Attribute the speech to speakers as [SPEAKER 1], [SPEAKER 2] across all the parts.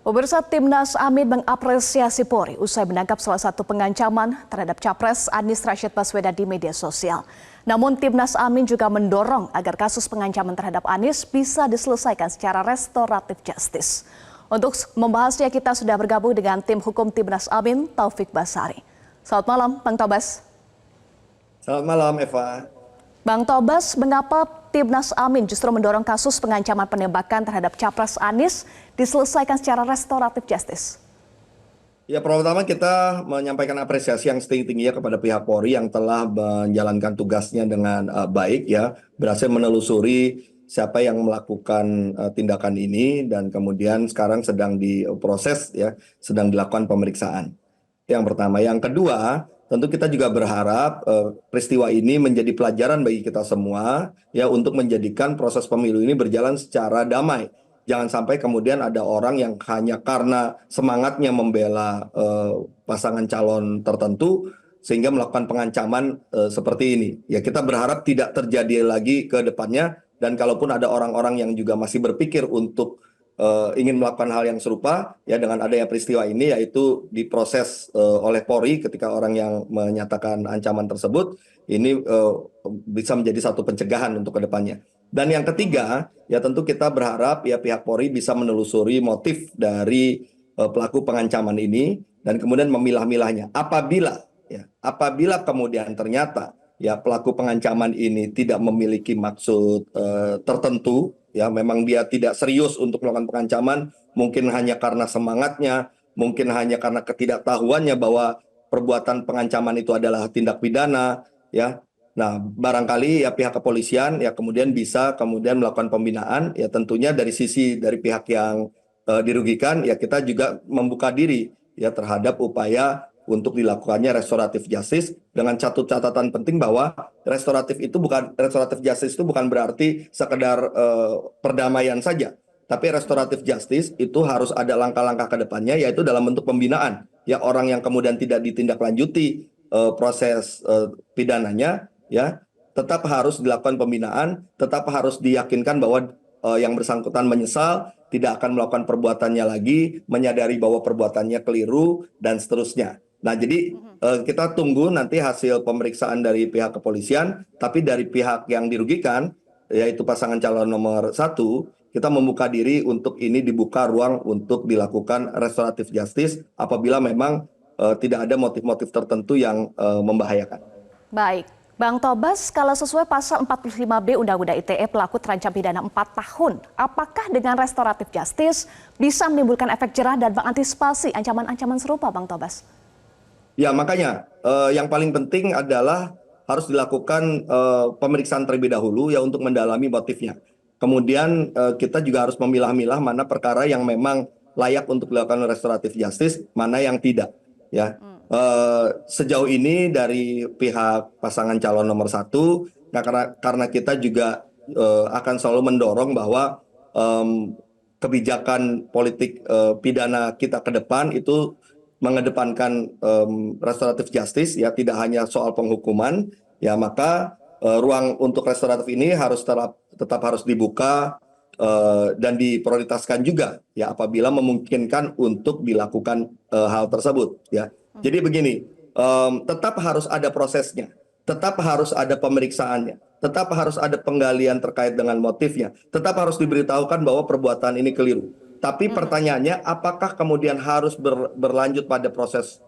[SPEAKER 1] Pemirsa, Timnas Amin mengapresiasi Polri usai menangkap salah satu pengancaman terhadap Capres Anies Rashid Baswedan di media sosial. Namun Timnas Amin juga mendorong agar kasus pengancaman terhadap Anies bisa diselesaikan secara restoratif justice. Untuk membahasnya kita sudah bergabung dengan tim hukum Timnas Amin, Taufik Basari. Selamat malam, Bang Tobas.
[SPEAKER 2] Selamat malam, Eva.
[SPEAKER 1] Bang Tobas, mengapa Timnas Amin justru mendorong kasus pengancaman penembakan terhadap Capres Anies diselesaikan secara restoratif justice?
[SPEAKER 2] Ya, pertama kita menyampaikan apresiasi yang setinggi-tingginya kepada pihak Polri yang telah menjalankan tugasnya dengan baik ya, berhasil menelusuri siapa yang melakukan tindakan ini dan kemudian sekarang sedang diproses ya, sedang dilakukan pemeriksaan. Yang pertama, yang kedua, tentu kita juga berharap peristiwa ini menjadi pelajaran bagi kita semua ya untuk menjadikan proses pemilu ini berjalan secara damai. Jangan sampai kemudian ada orang yang hanya karena semangatnya membela pasangan calon tertentu sehingga melakukan pengancaman seperti ini. Ya, kita berharap tidak terjadi lagi ke depannya, dan kalaupun ada orang-orang yang juga masih berpikir untuk ingin melakukan hal yang serupa ya dengan adanya peristiwa ini, yaitu diproses oleh Polri ketika orang yang menyatakan ancaman tersebut ini bisa menjadi satu pencegahan untuk kedepannya. Dan yang ketiga ya tentu kita berharap ya pihak Polri bisa menelusuri motif dari pelaku pengancaman ini dan kemudian memilah-milahnya. Apabila kemudian ternyata ya pelaku pengancaman ini tidak memiliki maksud tertentu, ya memang dia tidak serius untuk melakukan pengancaman, mungkin hanya karena semangatnya, mungkin hanya karena ketidaktahuannya bahwa perbuatan pengancaman itu adalah tindak pidana, ya. Nah, barangkali ya pihak kepolisian ya kemudian bisa kemudian melakukan pembinaan, ya tentunya dari sisi dari pihak yang dirugikan, ya kita juga membuka diri ya terhadap upaya untuk dilakukannya restoratif justice dengan catatan penting bahwa restoratif justice itu bukan berarti sekedar perdamaian saja, tapi restoratif justice itu harus ada langkah-langkah ke depannya, yaitu dalam bentuk pembinaan ya orang yang kemudian tidak ditindaklanjuti proses pidananya ya tetap harus dilakukan pembinaan, tetap harus diyakinkan bahwa yang bersangkutan menyesal, tidak akan melakukan perbuatannya lagi, menyadari bahwa perbuatannya keliru, dan seterusnya. Nah, jadi kita tunggu nanti hasil pemeriksaan dari pihak kepolisian, tapi dari pihak yang dirugikan, yaitu pasangan calon nomor 1, kita membuka diri untuk ini dibuka ruang untuk dilakukan restoratif justice apabila memang tidak ada motif-motif tertentu yang membahayakan.
[SPEAKER 1] Baik. Bang Tobas, kalau sesuai pasal 45B Undang-Undang ITE pelaku terancam pidana 4 tahun, apakah dengan restoratif justice bisa menimbulkan efek jerah dan mengantisipasi ancaman-ancaman serupa, Bang Tobas?
[SPEAKER 2] Ya, makanya yang paling penting adalah harus dilakukan pemeriksaan terlebih dahulu ya untuk mendalami motifnya. Kemudian kita juga harus memilah-milah mana perkara yang memang layak untuk dilakukan restoratif justice, mana yang tidak. Ya, sejauh ini dari pihak pasangan calon nomor 1, nah karena kita juga akan selalu mendorong bahwa kebijakan politik pidana kita ke depan itu mengedepankan restoratif justice ya, tidak hanya soal penghukuman ya, maka ruang untuk restoratif ini tetap harus dibuka dan diprioritaskan juga ya apabila memungkinkan untuk dilakukan hal tersebut ya. Jadi begini, tetap harus ada prosesnya, tetap harus ada pemeriksaannya, tetap harus ada penggalian terkait dengan motifnya, tetap harus diberitahukan bahwa perbuatan ini keliru. Tapi pertanyaannya, apakah kemudian harus berlanjut pada proses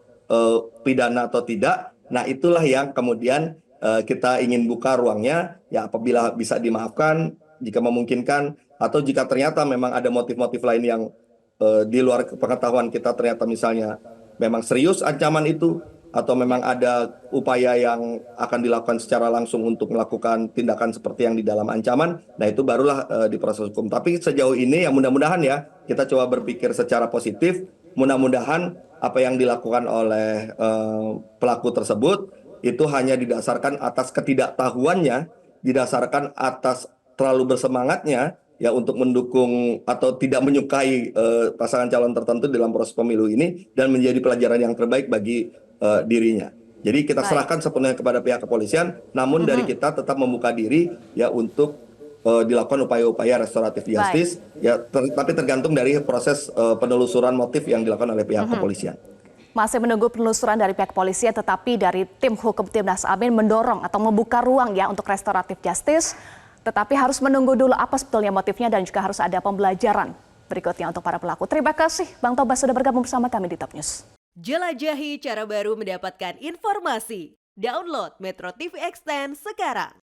[SPEAKER 2] pidana atau tidak? Nah, itulah yang kemudian kita ingin buka ruangnya, ya apabila bisa dimaafkan, jika memungkinkan, atau jika ternyata memang ada motif-motif lain yang di luar pengetahuan kita, ternyata misalnya memang serius ancaman itu, atau memang ada upaya yang akan dilakukan secara langsung untuk melakukan tindakan seperti yang di dalam ancaman, nah itu barulah diproses hukum. Tapi sejauh ini ya mudah-mudahan ya kita coba berpikir secara positif, mudah-mudahan apa yang dilakukan oleh pelaku tersebut itu hanya didasarkan atas ketidaktahuannya, didasarkan atas terlalu bersemangatnya ya untuk mendukung atau tidak menyukai pasangan calon tertentu dalam proses pemilu ini, dan menjadi pelajaran yang terbaik bagi dirinya. Jadi kita serahkan sepenuhnya kepada pihak kepolisian, namun dari kita tetap membuka diri ya untuk dilakukan upaya-upaya restoratif justice, ya tapi tergantung dari proses penelusuran motif yang dilakukan oleh pihak kepolisian.
[SPEAKER 1] Masih menunggu penelusuran dari pihak kepolisian, tetapi dari tim hukum Timnas Amin mendorong atau membuka ruang ya untuk restoratif justice, tetapi harus menunggu dulu apa sebetulnya motifnya dan juga harus ada pembelajaran berikutnya untuk para pelaku. Terima kasih Bang Tobas sudah bergabung bersama kami di Top News.
[SPEAKER 3] Jelajahi cara baru mendapatkan informasi. Download Metro TV Extend sekarang.